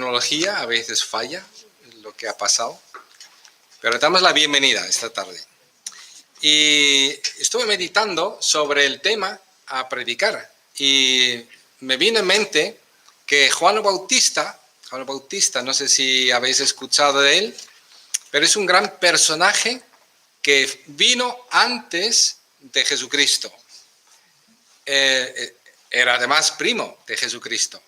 tecnología a veces falla, lo que ha pasado, pero damos la bienvenida esta tarde. Y estuve meditando sobre el tema a predicar y me vino en mente que Juan el Bautista, no sé si habéis escuchado de él, pero es un gran personaje que vino antes de Jesucristo. Era además primo de Jesucristo.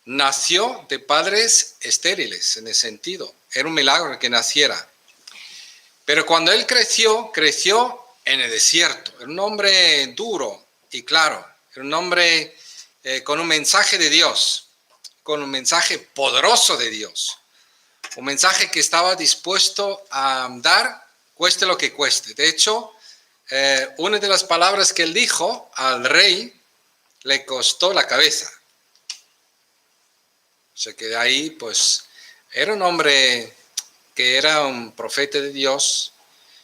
Nació de padres estériles, en ese sentido. Era un milagro que naciera. Pero cuando él creció en el desierto. Era un hombre duro y claro. Era un hombre con un mensaje de Dios, con un mensaje poderoso de Dios. Un mensaje que estaba dispuesto a dar, cueste lo que cueste. De hecho, una de las palabras que él dijo al rey le costó la cabeza. O sea que de ahí, pues, era un hombre que era un profeta de Dios,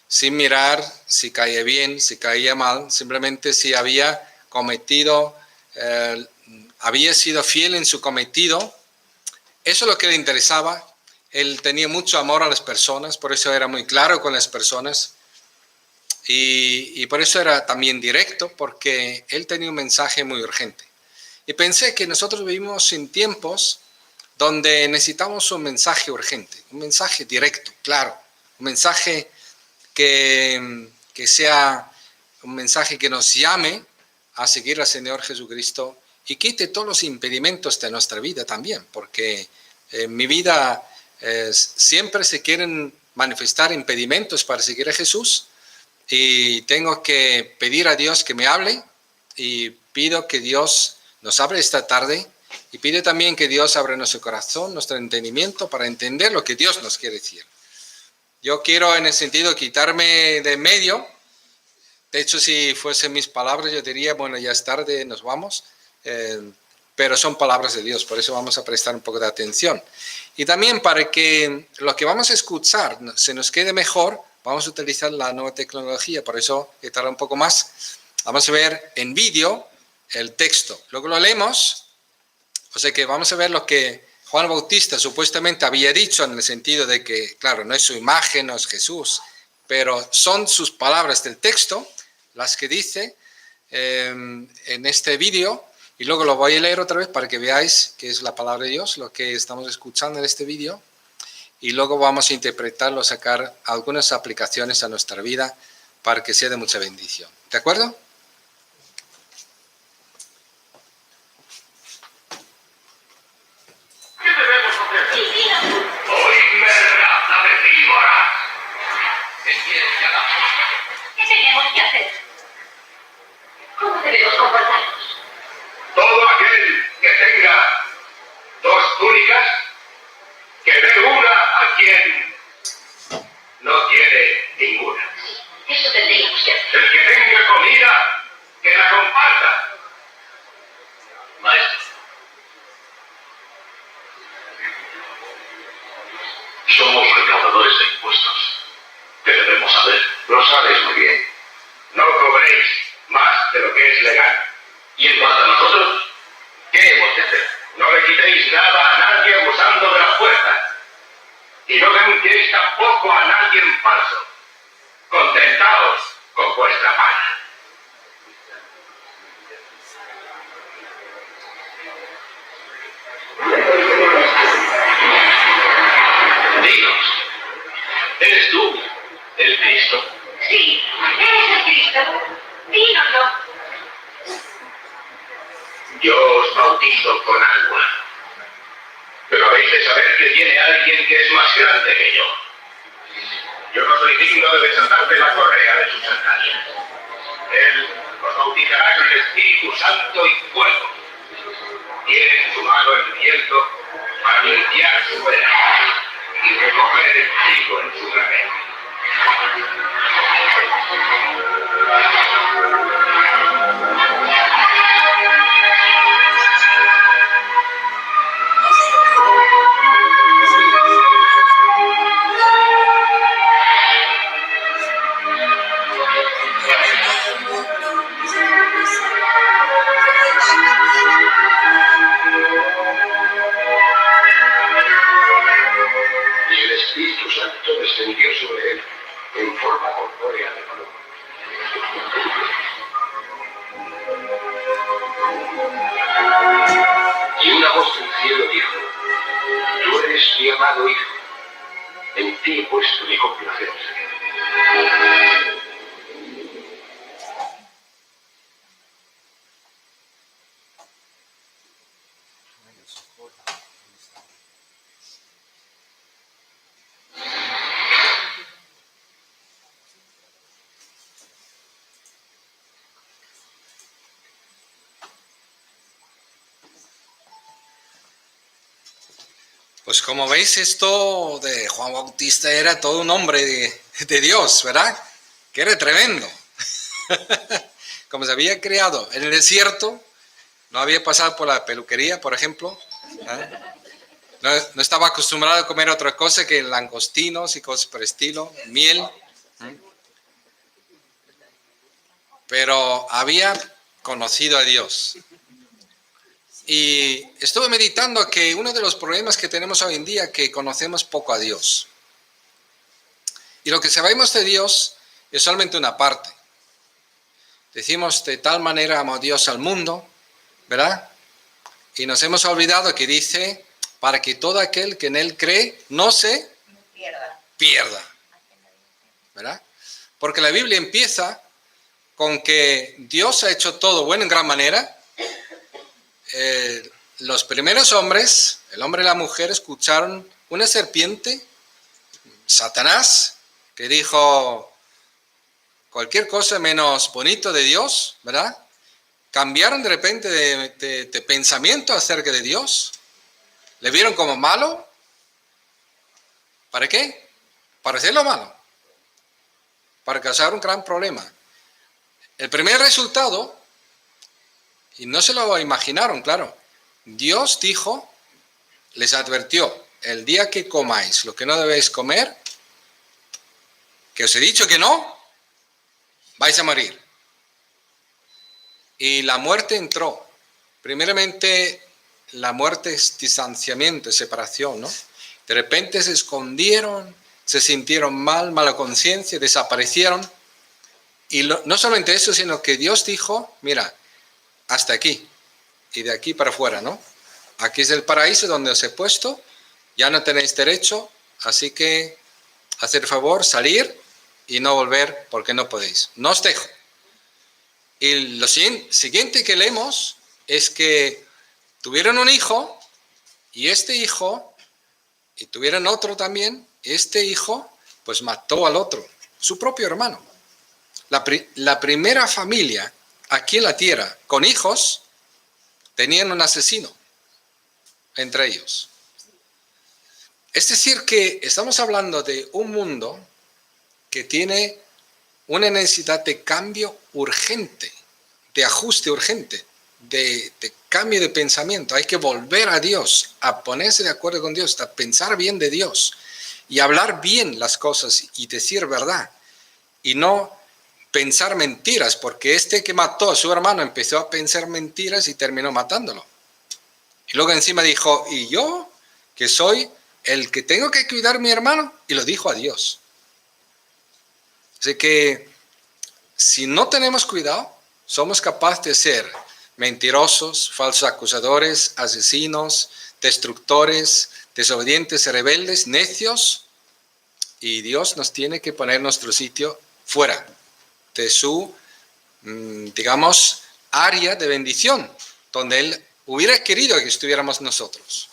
sin mirar si caía bien, si caía mal, simplemente si había cometido, había sido fiel en su cometido. Eso es lo que le interesaba. Él tenía mucho amor a las personas, por eso era muy claro con las personas. Y por eso era también directo, porque él tenía un mensaje muy urgente. Y pensé que nosotros vivimos en tiempos donde necesitamos un mensaje urgente, un mensaje directo, claro, un mensaje que sea un mensaje que nos llame a seguir al Señor Jesucristo y quite todos los impedimentos de nuestra vida también, porque en mi vida siempre se quieren manifestar impedimentos para seguir a Jesús y tengo que pedir a Dios que me hable y pido que Dios nos hable esta tarde y pido también que Dios abra nuestro corazón, nuestro entendimiento para entender lo que Dios nos quiere decir. Yo quiero en ese sentido quitarme de medio. De hecho, si fuesen mis palabras, yo diría, bueno, ya es tarde, nos vamos. Pero son palabras de Dios, por eso vamos a prestar un poco de atención. Y también para que lo que vamos a escuchar se nos quede mejor, vamos a utilizar la nueva tecnología, por eso he tardado un poco más. Vamos a ver en vídeo el texto. Luego lo leemos, o sea que vamos a ver lo que Juan Bautista supuestamente había dicho en el sentido de que, claro, no es su imagen, no es Jesús, pero son sus palabras del texto, las que dice en este vídeo, y luego lo voy a leer otra vez para que veáis que es la palabra de Dios, lo que estamos escuchando en este vídeo, y luego vamos a interpretarlo, sacar algunas aplicaciones a nuestra vida para que sea de mucha bendición. ¿De acuerdo? ¿Qué tenemos que hacer? ¿Cómo debemos comportarnos? Todo aquel que tenga dos túnicas, que dé una a quien no tiene ninguna. Eso tendríamos que hacer. El que tenga comida, que la comparta. Maestro. Somos recaudadores de impuestos. ¿Qué debemos saber? Lo sabes muy bien. No cobréis más de lo que es legal. ¿Y en cuanto a nosotros? ¿Qué hemos de hacer? No le quitéis nada a nadie abusando de la fuerza. Y no denunciéis tampoco a nadie en falso. Contentaos con vuestra paga. Dinos, ¿eres tú el Cristo? Sí, eres el Cristo. Dínoslo. Yo os bautizo con agua. Pero habéis de saber que tiene alguien que es más grande que yo. Yo no soy digno de desatarte la correa de sus sandalias. Él os bautizará con el Espíritu Santo y fuego. Tiene en su mano el viento para limpiar su vera y recoger el trigo en su granero. eres mi amado hijo. En ti he puesto mi confianza. Pues como veis, esto de Juan Bautista era todo un hombre de Dios, ¿verdad? Que era tremendo. Como se había criado en el desierto, no había pasado por la peluquería, por ejemplo. No estaba acostumbrado a comer otra cosa que langostinos y cosas por el estilo, miel. Pero había conocido a Dios. Y estuve meditando que uno de los problemas que tenemos hoy en día es que conocemos poco a Dios. Y lo que sabemos de Dios es solamente una parte. Decimos, de tal manera amó Dios al mundo, ¿verdad? Y nos hemos olvidado que dice, para que todo aquel que en Él cree no se pierda. ¿Verdad? Porque la Biblia empieza con que Dios ha hecho todo bueno en gran manera. Los primeros hombres, el hombre y la mujer, escucharon una serpiente, Satanás, que dijo cualquier cosa menos bonito de Dios, ¿verdad? Cambiaron de repente de pensamiento acerca de Dios, le vieron como malo. ¿Para qué? Para hacerlo malo, para causar un gran problema. El primer resultado, y no se lo imaginaron, claro, Dios dijo, les advirtió, el día que comáis lo que no debéis comer, que os he dicho que no, vais a morir. Y la muerte entró. Primeramente, la muerte es distanciamiento, separación, ¿no? De repente se escondieron, se sintieron mal, mala conciencia, desaparecieron. Y no solamente eso, sino que Dios dijo, mira, hasta aquí y de aquí para afuera, ¿no? Aquí es el paraíso donde os he puesto, ya no tenéis derecho, así que haced el favor, salir y no volver porque no podéis. No os dejo. Y lo siguiente que leemos es que tuvieron un hijo y este hijo, y tuvieron otro también, este hijo pues mató al otro, su propio hermano. La primera familia aquí en la tierra con hijos tenían un asesino entre ellos. Es decir que estamos hablando de un mundo que tiene una necesidad de cambio urgente, de ajuste urgente, de cambio de pensamiento. Hay que volver a Dios, a ponerse de acuerdo con Dios, a pensar bien de Dios y hablar bien las cosas y decir verdad y no pensar mentiras, porque este que mató a su hermano empezó a pensar mentiras y terminó matándolo. Y luego encima dijo, ¿y yo que soy el que tengo que cuidar a mi hermano? Y lo dijo a Dios. Así que si no tenemos cuidado, somos capaces de ser mentirosos, falsos acusadores, asesinos, destructores, desobedientes, rebeldes, necios, y Dios nos tiene que poner nuestro sitio fuera de su, digamos, área de bendición, donde Él hubiera querido que estuviéramos nosotros.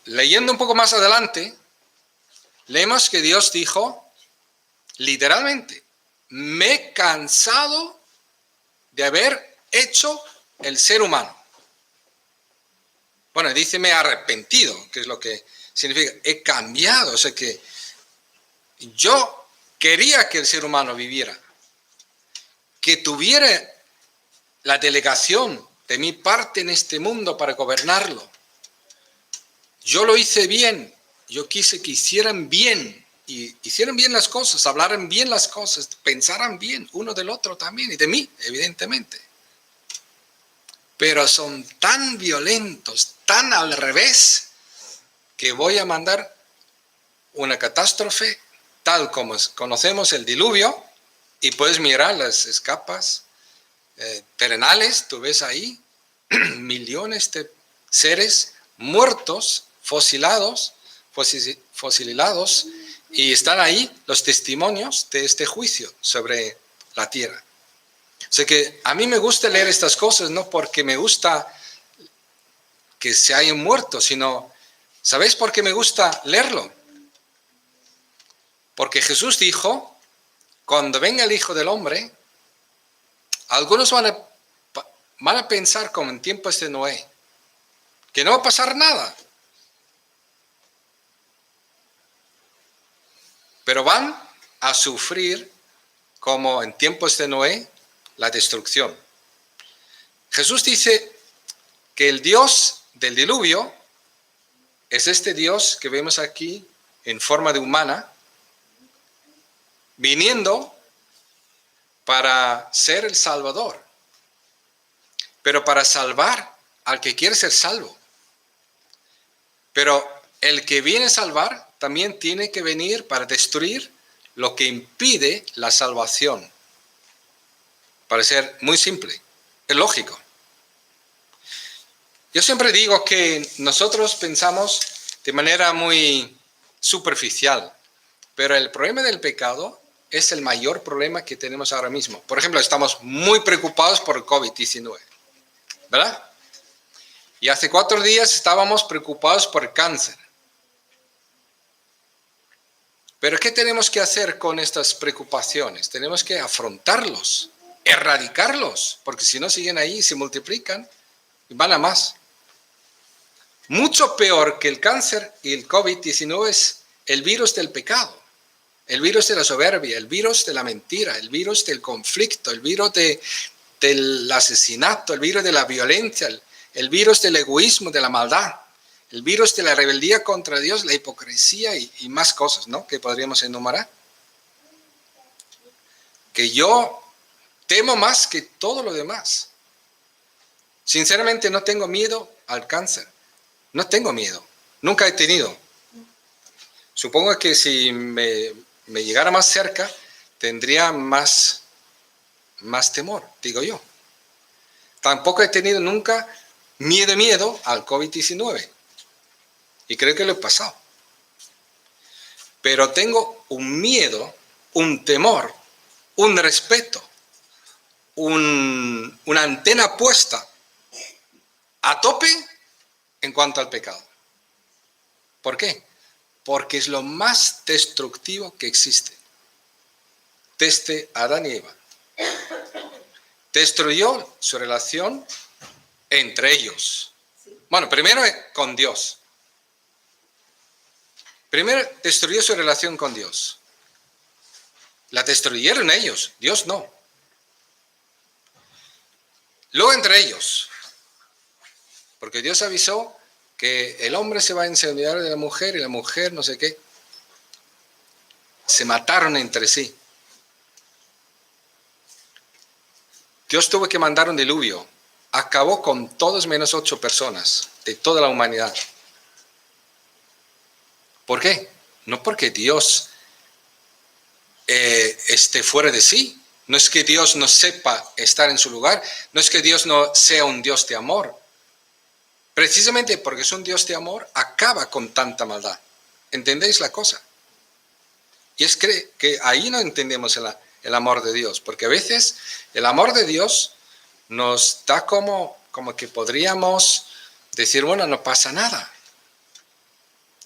Leyendo un poco más adelante, leemos que Dios dijo, literalmente, me he cansado de haber hecho el ser humano. Bueno, dice me he arrepentido, que es lo que significa, he cambiado, o sea que yo quería que el ser humano viviera, que tuviera la delegación de mi parte en este mundo para gobernarlo. Yo lo hice bien, yo quise que hicieran bien, y hicieran bien las cosas, hablaran bien las cosas, pensaran bien uno del otro también, y de mí, evidentemente. Pero son tan violentos, tan al revés, que voy a mandar una catástrofe tal como conocemos el diluvio, y puedes mirar las capas terrenales, tú ves ahí, millones de seres muertos, fosilizados, y están ahí los testimonios de este juicio sobre la tierra. O sea que a mí me gusta leer estas cosas, no porque me gusta que se hayan muerto, sino, ¿sabéis por qué me gusta leerlo? Porque Jesús dijo, cuando venga el Hijo del Hombre, algunos van a pensar como en tiempos de Noé, que no va a pasar nada. Pero van a sufrir, como en tiempos de Noé, la destrucción. Jesús dice que el Dios del diluvio es este Dios que vemos aquí en forma de humana, viniendo para ser el Salvador, pero para salvar al que quiere ser salvo. Pero el que viene a salvar también tiene que venir para destruir lo que impide la salvación. Para ser muy simple, es lógico. Yo siempre digo que nosotros pensamos de manera muy superficial, pero el problema del pecado es el mayor problema que tenemos ahora mismo. Por ejemplo, estamos muy preocupados por el COVID-19, ¿verdad? Y hace 4 días estábamos preocupados por el cáncer. Pero ¿qué tenemos que hacer con estas preocupaciones? Tenemos que afrontarlos, erradicarlos, porque si no siguen ahí, se multiplican y van a más. Mucho peor que el cáncer y el COVID-19 es el virus del pecado, el virus de la soberbia, el virus de la mentira, el virus del conflicto, el virus del asesinato, el virus de la violencia, el virus del egoísmo, de la maldad, el virus de la rebeldía contra Dios, la hipocresía y más cosas, ¿no?, que podríamos enumerar. Que yo temo más que todo lo demás. Sinceramente no tengo miedo al cáncer. No tengo miedo. Nunca he tenido. Supongo que si me llegara más cerca, tendría más temor, digo yo. Tampoco he tenido nunca miedo al COVID-19. Y creo que lo he pasado. Pero tengo un miedo, un temor, un respeto, una antena puesta a tope en cuanto al pecado. ¿Por qué? Porque es lo más destructivo que existe. Desde Adán y Eva. Destruyó su relación entre ellos. Bueno, primero con Dios. Primero destruyó su relación con Dios. La destruyeron ellos, Dios no. Luego entre ellos. Porque Dios avisó que el hombre se va a enseñar de la mujer y la mujer no sé qué. Se mataron entre sí. Dios tuvo que mandar un diluvio. Acabó con todos menos 8 personas de toda la humanidad. ¿Por qué? No porque Dios esté fuera de sí. No es que Dios no sepa estar en su lugar. No es que Dios no sea un Dios de amor. Precisamente porque es un Dios de amor, acaba con tanta maldad. ¿Entendéis la cosa? Y es que ahí no entendemos el amor de Dios. Porque a veces el amor de Dios nos da como que podríamos decir, bueno, no pasa nada.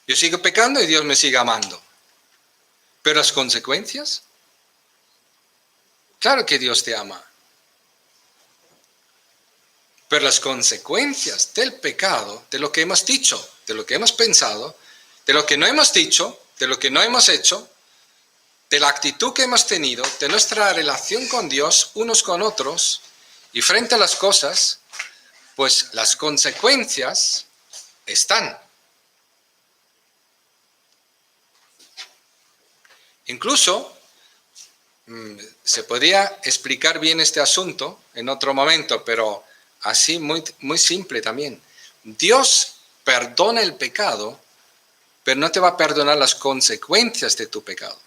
Yo sigo pecando y Dios me sigue amando. Pero las consecuencias, claro que Dios te ama. Pero las consecuencias del pecado, de lo que hemos dicho, de lo que hemos pensado, de lo que no hemos dicho, de lo que no hemos hecho, de la actitud que hemos tenido, de nuestra relación con Dios, unos con otros, y frente a las cosas, pues las consecuencias están. Incluso se podría explicar bien este asunto en otro momento, pero así muy, muy simple también. Dios perdona el pecado, pero no te va a perdonar las consecuencias de tu pecado.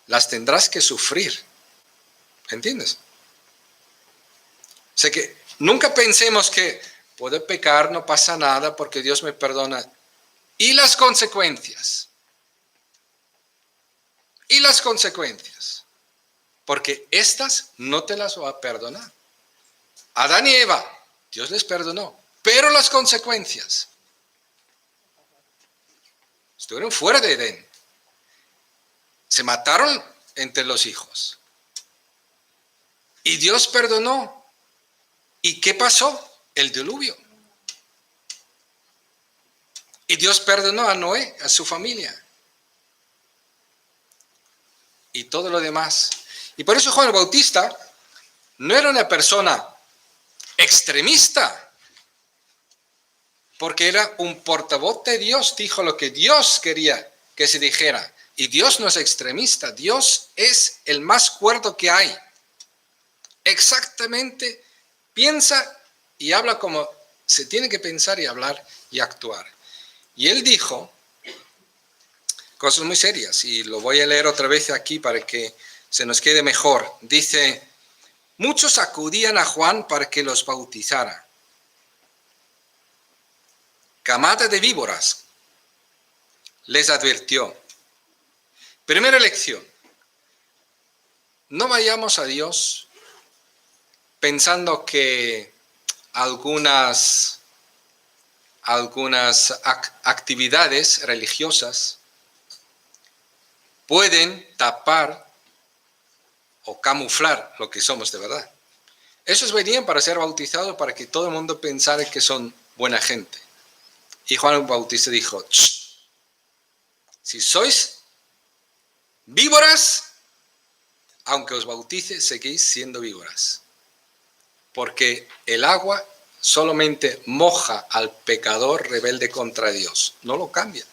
Las tendrás que sufrir. ¿Entiendes? O sea que Nunca pensemos que puedo pecar, no pasa nada porque Dios me perdona. ¿Y las consecuencias? ¿Y las consecuencias? Porque estas no te las va a perdonar. Adán y Eva, Dios les perdonó, pero las consecuencias estuvieron fuera de Edén. Se mataron entre los hijos. Y Dios perdonó. ¿Y qué pasó? El diluvio. Y Dios perdonó a Noé, a su familia. Y todo lo demás. Y por eso Juan el Bautista no era una persona extremista, porque era un portavoz de Dios, dijo lo que Dios quería que se dijera. Y Dios no es extremista, Dios es el más cuerdo que hay. Exactamente piensa y habla como se tiene que pensar y hablar y actuar. Y él dijo cosas muy serias, y lo voy a leer otra vez aquí para que se nos quede mejor. Dice: muchos acudían a Juan para que los bautizara. Camada de víboras, les advirtió. Primera lección: no vayamos a Dios pensando que algunas actividades religiosas pueden tapar o camuflar lo que somos de verdad. Esos venían para ser bautizados para que todo el mundo pensara que son buena gente. Y Juan el Bautista dijo: si sois víboras, aunque os bautice, seguís siendo víboras. Porque el agua solamente moja al pecador rebelde contra Dios, no lo cambia.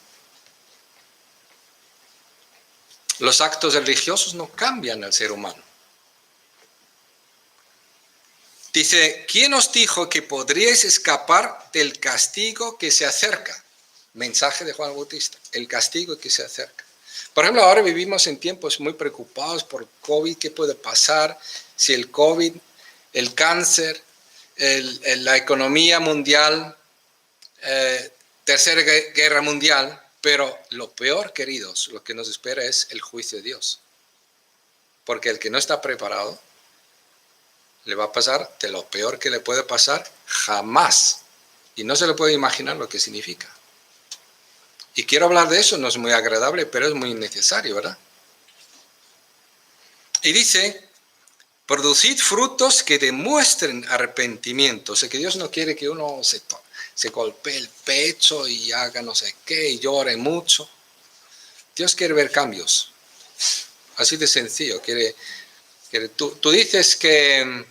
Los actos religiosos no cambian al ser humano. Dice: ¿quién os dijo que podríais escapar del castigo que se acerca? Mensaje de Juan el Bautista, el castigo que se acerca. Por ejemplo, ahora vivimos en tiempos muy preocupados por COVID. ¿Qué puede pasar si el COVID, el cáncer, la economía mundial, tercera guerra mundial? Pero lo peor, queridos, lo que nos espera es el juicio de Dios. Porque el que no está preparado le va a pasar de lo peor que le puede pasar jamás. Y no se le puede imaginar lo que significa. Y quiero hablar de eso, no es muy agradable, pero es muy necesario, ¿verdad? Y dice: producid frutos que demuestren arrepentimiento. O sea, que Dios no quiere que uno se golpee el pecho y haga no sé qué y llore mucho. Dios quiere ver cambios. Así de sencillo. Tú dices que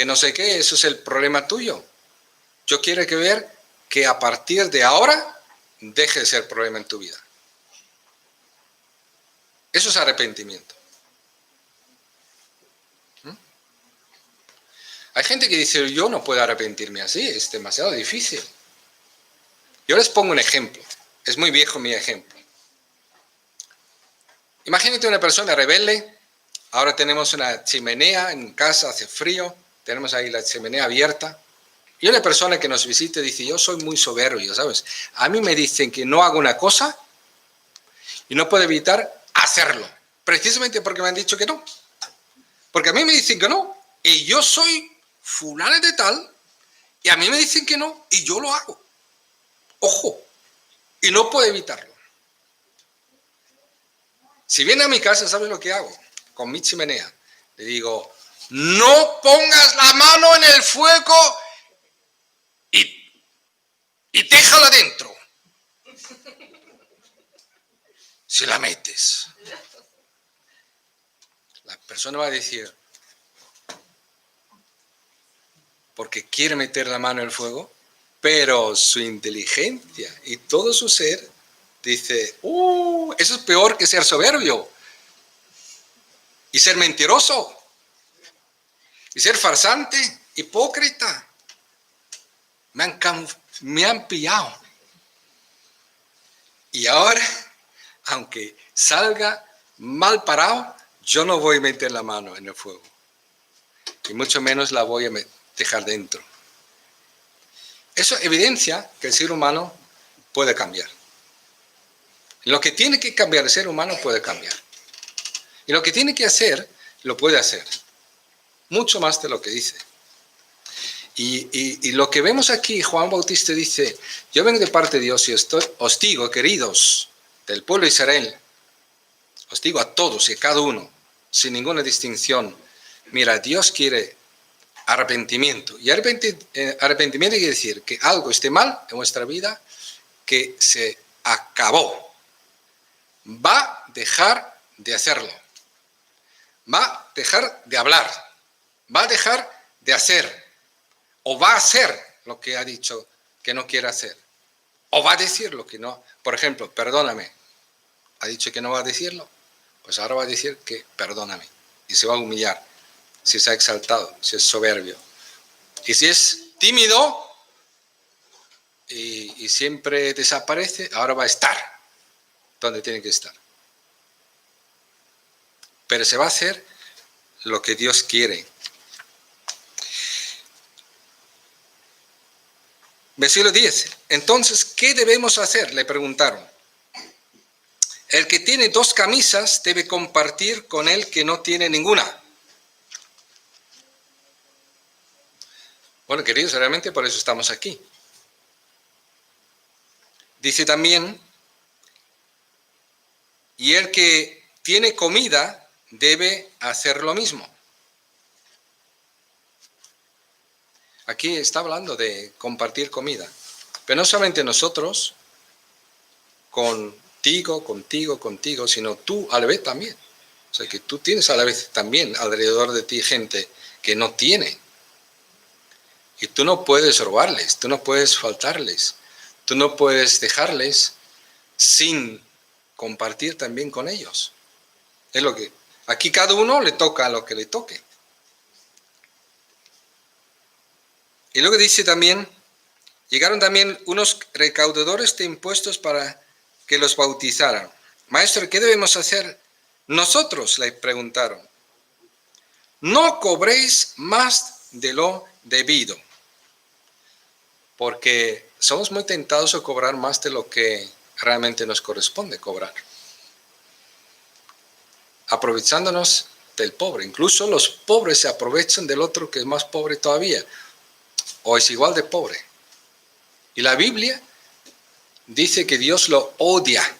no sé qué, eso es el problema tuyo. Yo quiero ver que a partir de ahora deje de ser problema en tu vida. Eso es arrepentimiento. Hay gente que dice: yo no puedo arrepentirme así, es demasiado difícil. Yo les pongo un ejemplo. Es muy viejo mi ejemplo. Imagínate una persona rebelde. Ahora tenemos una chimenea en casa, hace frío. Tenemos ahí la chimenea abierta. Y una persona que nos visita dice: yo soy muy soberbio, ¿sabes? A mí me dicen que no hago una cosa y no puedo evitar hacerlo. Precisamente porque me han dicho que no. Porque a mí me dicen que no. Y yo soy fulano de tal, y a mí me dicen que no, y yo lo hago. Ojo, y no puedo evitarlo. Si viene a mi casa, ¿sabes lo que hago? Con mi chimenea, le digo: no pongas la mano en el fuego y déjala dentro. Si la metes, la persona va a decir: porque quiere meter la mano en el fuego, pero su inteligencia y todo su ser dice: eso es peor que ser soberbio y ser mentiroso y ser farsante, hipócrita. Me han pillado. Y ahora, aunque salga mal parado, yo no voy a meter la mano en el fuego. Y mucho menos la voy a dejar dentro. Eso evidencia que el ser humano puede cambiar. Lo que tiene que cambiar el ser humano puede cambiar. Y lo que tiene que hacer, lo puede hacer. Mucho más de lo que dice. Y lo que vemos aquí, Juan Bautista dice, yo vengo de parte de Dios y os digo, queridos, del pueblo de Israel, os digo a todos y a cada uno, sin ninguna distinción, mira, Dios quiere arrepentimiento. Y arrepentimiento quiere decir que algo esté mal en vuestra vida, que se acabó. Va a dejar de hacerlo. Va a dejar de hablar. Va a dejar de hacer. O va a hacer lo que ha dicho que no quiere hacer. O va a decir lo que no. Por ejemplo, perdóname. Ha dicho que no va a decirlo. Pues ahora va a decir que perdóname. Y se va a humillar. Si se ha exaltado, si es soberbio. Y si es tímido y siempre desaparece, ahora va a estar donde tiene que estar. Pero se va a hacer lo que Dios quiere. Versículo 10. Entonces, ¿qué debemos hacer? Le preguntaron. El que tiene 2 camisas debe compartir con el que no tiene ninguna. Bueno, queridos, realmente por eso estamos aquí. Dice también, y el que tiene comida debe hacer lo mismo. Aquí está hablando de compartir comida. Pero no solamente nosotros, contigo, sino tú a la vez también. O sea, que tú tienes a la vez también alrededor de ti gente que no tiene. Y tú no puedes robarles, tú no puedes faltarles, tú no puedes dejarles sin compartir también con ellos. Es lo que aquí cada uno le toca lo que le toque. Y luego dice también, llegaron también unos recaudadores de impuestos para que los bautizaran. Maestro, ¿qué debemos hacer? Nosotros, le preguntaron. No cobréis más de lo debido. Porque somos muy tentados a cobrar más de lo que realmente nos corresponde cobrar. Aprovechándonos del pobre. Incluso los pobres se aprovechan del otro que es más pobre todavía. O es igual de pobre. Y la Biblia dice que Dios lo odia.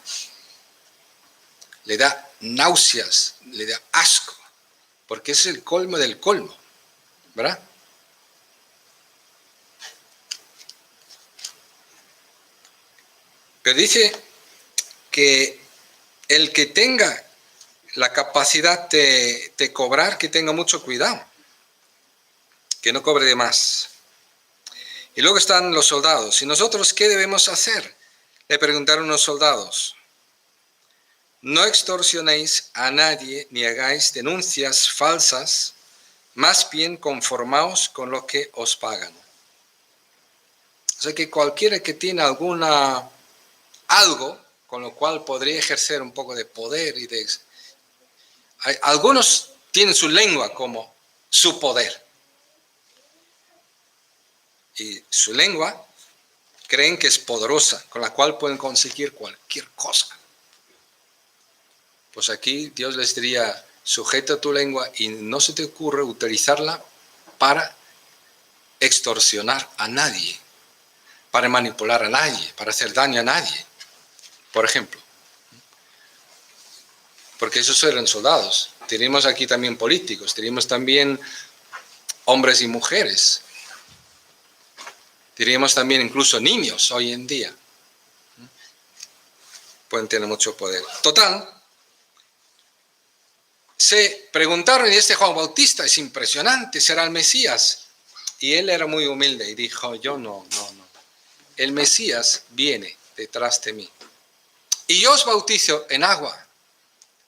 Le da náuseas, le da asco. Porque es el colmo del colmo. ¿Verdad? Pero dice que el que tenga la capacidad de cobrar, que tenga mucho cuidado. Que no cobre de más. Y luego están los soldados. ¿Y nosotros qué debemos hacer? Le preguntaron los soldados. No extorsionéis a nadie ni hagáis denuncias falsas, más bien conformaos con lo que os pagan. O sea que cualquiera que tiene algo con lo cual podría ejercer un poco de poder algunos tienen su lengua como su poder. Y su lengua creen que es poderosa, con la cual pueden conseguir cualquier cosa. Pues aquí Dios les diría, sujeta tu lengua y no se te ocurre utilizarla para extorsionar a nadie, para manipular a nadie, para hacer daño a nadie, por ejemplo. Porque esos eran soldados. Tenemos aquí también políticos, tenemos también hombres y mujeres. Diríamos también incluso niños hoy en día. Pueden tener mucho poder. Total, se preguntaron, y este Juan Bautista es impresionante, ¿será el Mesías? Y él era muy humilde y dijo, yo no. El Mesías viene detrás de mí. Y yo os bautizo en agua,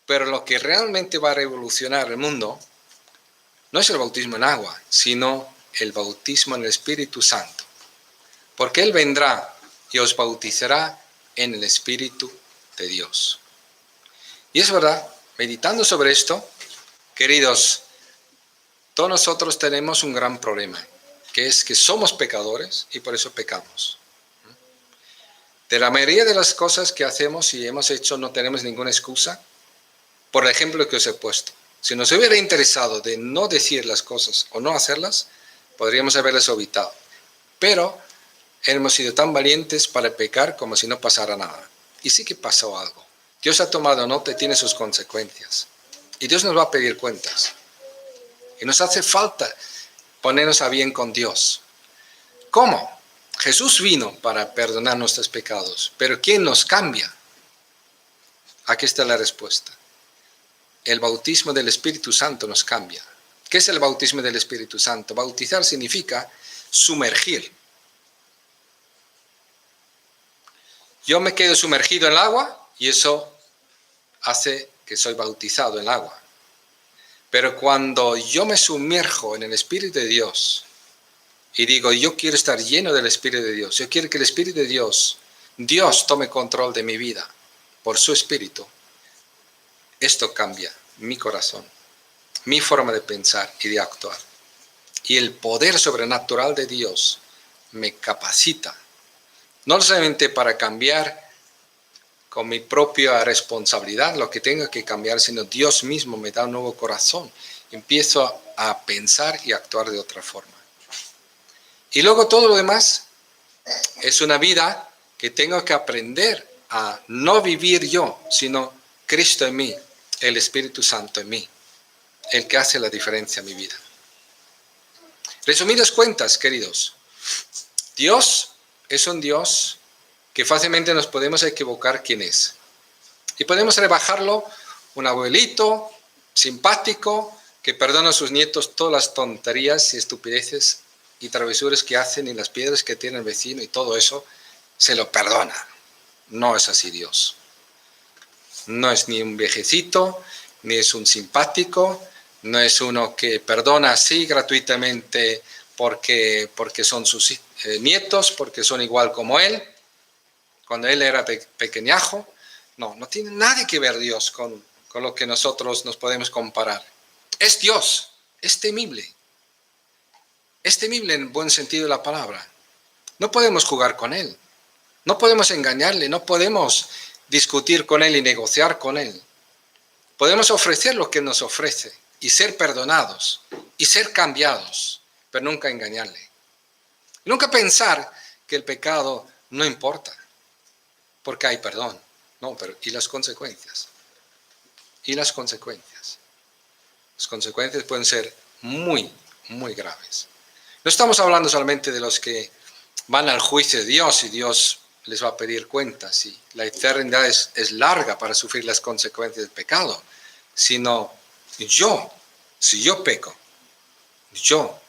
pero lo que realmente va a revolucionar el mundo no es el bautismo en agua, sino el bautismo en el Espíritu Santo. Porque Él vendrá y os bautizará en el Espíritu de Dios. Y es verdad, meditando sobre esto, queridos, todos nosotros tenemos un gran problema. que es que somos pecadores y por eso pecamos. De la mayoría de las cosas que hacemos y hemos hecho no tenemos ninguna excusa, por el ejemplo que os he puesto. Si nos hubiera interesado de no decir las cosas o no hacerlas, podríamos haberlas evitado. Pero hemos sido tan valientes para pecar como si no pasara nada. Y sí que pasó algo. Dios ha tomado nota y tiene sus consecuencias. Y Dios nos va a pedir cuentas. Y nos hace falta ponernos a bien con Dios. ¿Cómo? Jesús vino para perdonar nuestros pecados. Pero ¿quién nos cambia? Aquí está la respuesta. El bautismo del Espíritu Santo nos cambia. ¿Qué es el bautismo del Espíritu Santo? Bautizar significa sumergir. Yo me quedo sumergido en el agua y eso hace que soy bautizado en el agua. Pero cuando yo me sumerjo en el Espíritu de Dios y digo, yo quiero estar lleno del Espíritu de Dios, yo quiero que el Espíritu de Dios tome control de mi vida por su Espíritu, esto cambia mi corazón, mi forma de pensar y de actuar. Y el poder sobrenatural de Dios me capacita, no solamente para cambiar con mi propia responsabilidad lo que tengo que cambiar, sino Dios mismo me da un nuevo corazón. Empiezo a pensar y actuar de otra forma. Y luego todo lo demás es una vida que tengo que aprender a no vivir yo, sino Cristo en mí, el Espíritu Santo en mí, el que hace la diferencia en mi vida. Resumidas cuentas, queridos, Dios es un Dios que fácilmente nos podemos equivocar quién es. Y podemos rebajarlo, un abuelito simpático que perdona a sus nietos todas las tonterías y estupideces y travesuras que hacen y las piedras que tiene el vecino y todo eso, se lo perdona. No es así Dios. No es ni un viejecito, ni es un simpático, no es uno que perdona así gratuitamente porque son sus nietos, porque son igual como él, cuando él era pequeñajo. No tiene nada que ver Dios con lo que nosotros nos podemos comparar. Es Dios, es temible. Es temible en buen sentido de la palabra. No podemos jugar con él, no podemos engañarle, no podemos discutir con él y negociar con él. Podemos ofrecer lo que él nos ofrece y ser perdonados y ser cambiados, pero nunca engañarle. Nunca pensar que el pecado no importa, porque hay perdón. No, pero ¿y las consecuencias? ¿Y las consecuencias? Las consecuencias pueden ser muy, muy graves. No estamos hablando solamente de los que van al juicio de Dios y Dios les va a pedir cuentas y la eternidad es larga para sufrir las consecuencias del pecado, sino si yo peco, yo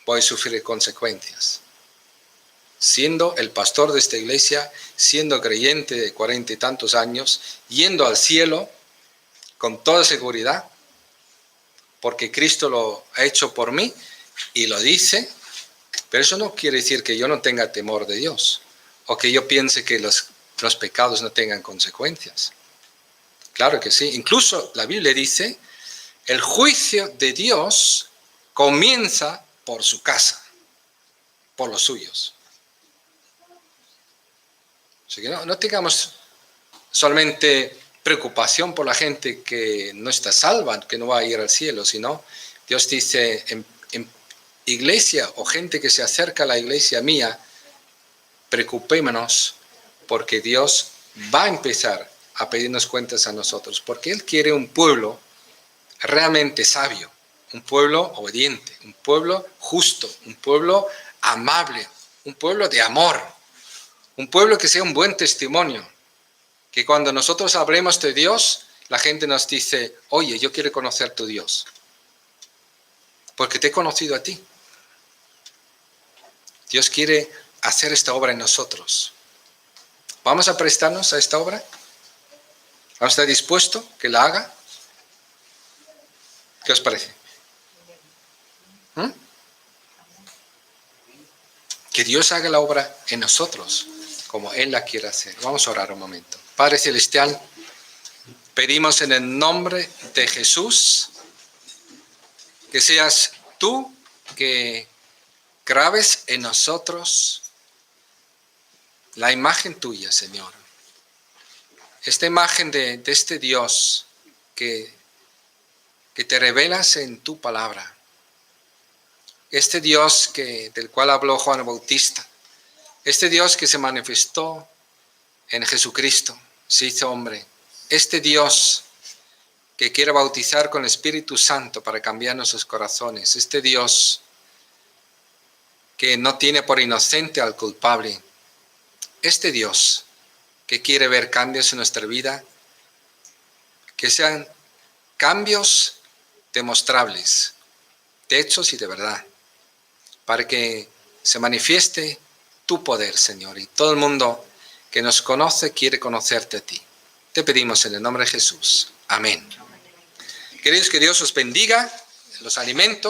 voy a sufrir consecuencias. Siendo el pastor de esta iglesia, siendo creyente de 40 y tantos años, yendo al cielo con toda seguridad, porque Cristo lo ha hecho por mí y lo dice, pero eso no quiere decir que yo no tenga temor de Dios o que yo piense que los pecados no tengan consecuencias. Claro que sí. Incluso la Biblia dice, el juicio de Dios comienza por su casa, por los suyos. Así que no tengamos solamente preocupación por la gente que no está salva, que no va a ir al cielo, sino Dios dice en iglesia o gente que se acerca a la iglesia mía, preocupémonos porque Dios va a empezar a pedirnos cuentas a nosotros, porque Él quiere un pueblo realmente sabio, un pueblo obediente, un pueblo justo, un pueblo amable, un pueblo de amor, un pueblo que sea un buen testimonio, que cuando nosotros hablemos de Dios, la gente nos dice, oye, yo quiero conocer a tu Dios, porque te he conocido a ti. Dios quiere hacer esta obra en nosotros. ¿Vamos a prestarnos a esta obra? ¿Vamos a estar dispuestos que la haga? ¿Qué os parece? Que Dios haga la obra en nosotros, como Él la quiere hacer. Vamos a orar un momento. Padre Celestial, pedimos en el nombre de Jesús que seas tú que grabes en nosotros la imagen tuya, Señor. Esta imagen de este Dios que te revelas en tu palabra. Este Dios del cual habló Juan el Bautista. Este Dios que se manifestó en Jesucristo, se hizo hombre. Este Dios que quiere bautizar con el Espíritu Santo para cambiar nuestros corazones. Este Dios que no tiene por inocente al culpable. Este Dios que quiere ver cambios en nuestra vida, que sean cambios demostrables, de hechos y de verdad, para que se manifieste tu poder, Señor, y todo el mundo que nos conoce quiere conocerte a ti. Te pedimos en el nombre de Jesús. Amén. Queridos, que Dios os bendiga, los alimentos.